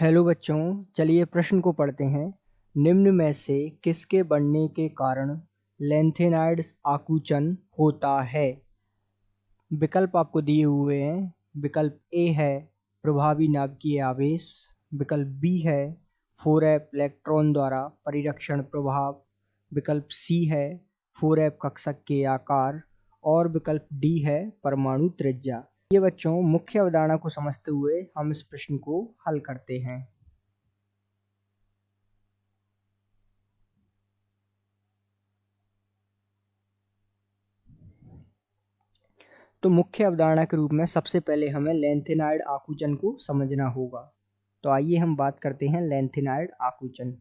Hello बच्चों, चलिए प्रश्न को पढ़ते हैं। निम्न में से किसके बढ़ने के कारण लैंथेनाइड आकुंचन होता है? विकल्प आपको दिए हुए हैं। विकल्प ए है प्रभावी नाभिकीय आवेश, विकल्प बी है 4f इलेक्ट्रॉन द्वारा परिरक्षण प्रभाव, विकल्प सी है 4f कक्षक के आकार और विकल्प डी है परमाणु त्रिज्या। ये बच्चों मुख्य अवधारणा को समझते हुए हम इस प्रश्न को हल करते हैं। तो मुख्य अवधारणा के रूप में सबसे पहले हमें लैंथेनाइड आकुंचन को समझना होगा। तो आइए हम बात करते हैं लैंथेनाइड आकुंचन।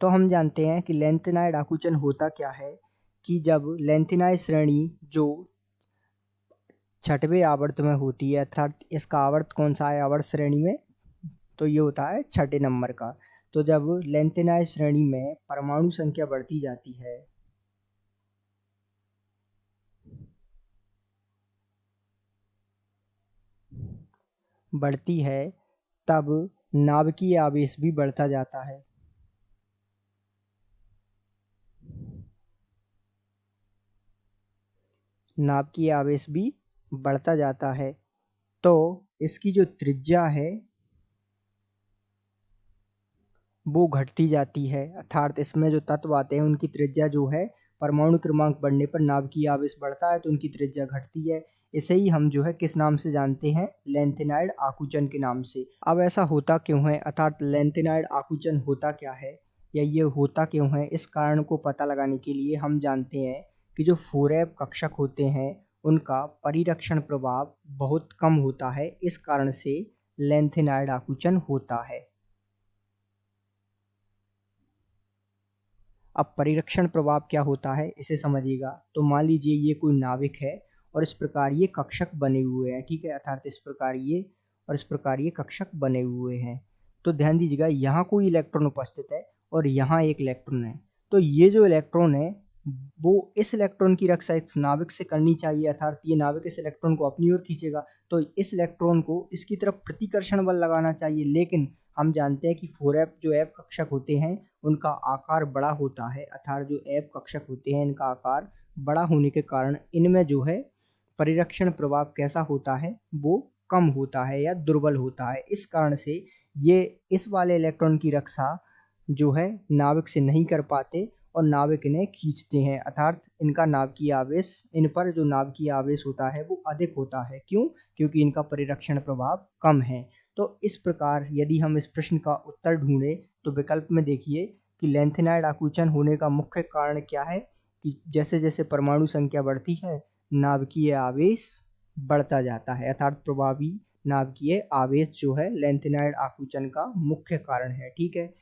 तो हम जानते हैं कि लैंथेनाइड आकुंचन होता क्या है कि जब लैंथेनाइड श्रेणी जो छठवें आवर्त में होती है, अर्थात इसका आवर्त कौन सा है आवर्त श्रेणी में, तो ये होता है छठे नंबर का। तो जब लैंथेनाइड श्रेणी में परमाणु संख्या बढ़ती जाती है तब नाभिकीय आवेश भी बढ़ता जाता है। नाभिकीय आवेश भी बढ़ता जाता है। तो इसकी जो त्रिज्या है वो घटती जाती है, अर्थात इसमें जो तत्व आते हैं उनकी त्रिज्या जो है परमाणु क्रमांक बढ़ने पर नाभिकीय आवेश बढ़ता है तो उनकी त्रिज्या घटती है। इसे ही हम जो है किस नाम से जानते हैं? लैंथेनाइड आकुंचन के नाम से। अब ऐसा होता क्यों है, अर्थात लैंथेनाइड आकुंचन होता क्या है या ये होता क्यों है, इस कारण को पता लगाने के लिए हम जानते हैं कि जो 4f कक्षक होते हैं उनका परिरक्षण प्रभाव बहुत कम होता है, इस कारण से लैंथेनाइड आकुंचन होता है। अब परिरक्षण प्रभाव क्या होता है इसे समझिएगा। तो मान लीजिए ये कोई नाविक है और इस प्रकार ये कक्षक बने हुए हैं, ठीक है, अर्थात इस प्रकार ये और इस प्रकार ये कक्षक बने हुए हैं। तो ध्यान दीजिएगा यहाँ कोई इलेक्ट्रॉन उपस्थित है और यहाँ एक इलेक्ट्रॉन है। तो ये जो इलेक्ट्रॉन है वो इस इलेक्ट्रॉन की रक्षा इस नाविक से करनी चाहिए, अर्थात ये नाविक इस इलेक्ट्रॉन को अपनी ओर खींचेगा तो इस इलेक्ट्रॉन को इसकी तरफ प्रतिकर्षण बल लगाना चाहिए। लेकिन हम जानते हैं कि 4f जो f कक्षक होते हैं उनका आकार बड़ा होता है, अर्थात जो f कक्षक होते हैं इनका आकार बड़ा होने के कारण इनमें जो है परिरक्षण प्रभाव कैसा होता है, वो कम होता है या दुर्बल होता है। इस कारण से ये इस वाले इलेक्ट्रॉन की रक्षा जो है नाविक से नहीं कर पाते और नाविक इन्हें खींचते हैं, अर्थात इनका नाभिकीय आवेश, इन पर जो नाभिकीय आवेश होता है वो अधिक होता है। क्यों? क्योंकि इनका परिरक्षण प्रभाव कम है। तो इस प्रकार यदि हम इस प्रश्न का उत्तर ढूंढें तो विकल्प में देखिए कि लैंथेनाइड आकुंचन होने का मुख्य कारण क्या है कि जैसे जैसे परमाणु संख्या बढ़ती है नाभिकीय आवेश बढ़ता जाता है, अर्थात प्रभावी नाभिकीय आवेश जो है लैंथेनाइड आकुंचन का मुख्य कारण है। ठीक है,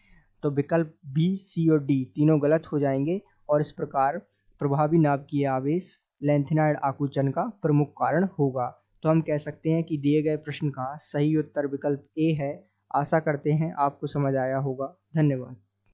तो विकल्प बी, सी और डी तीनों गलत हो जाएंगे और इस प्रकार प्रभावी नाभिकीय आवेश लैंथेनाइड आकुंचन का प्रमुख कारण होगा। तो हम कह सकते हैं कि दिए गए प्रश्न का सही उत्तर विकल्प ए है। आशा करते हैं आपको समझ आया होगा। धन्यवाद।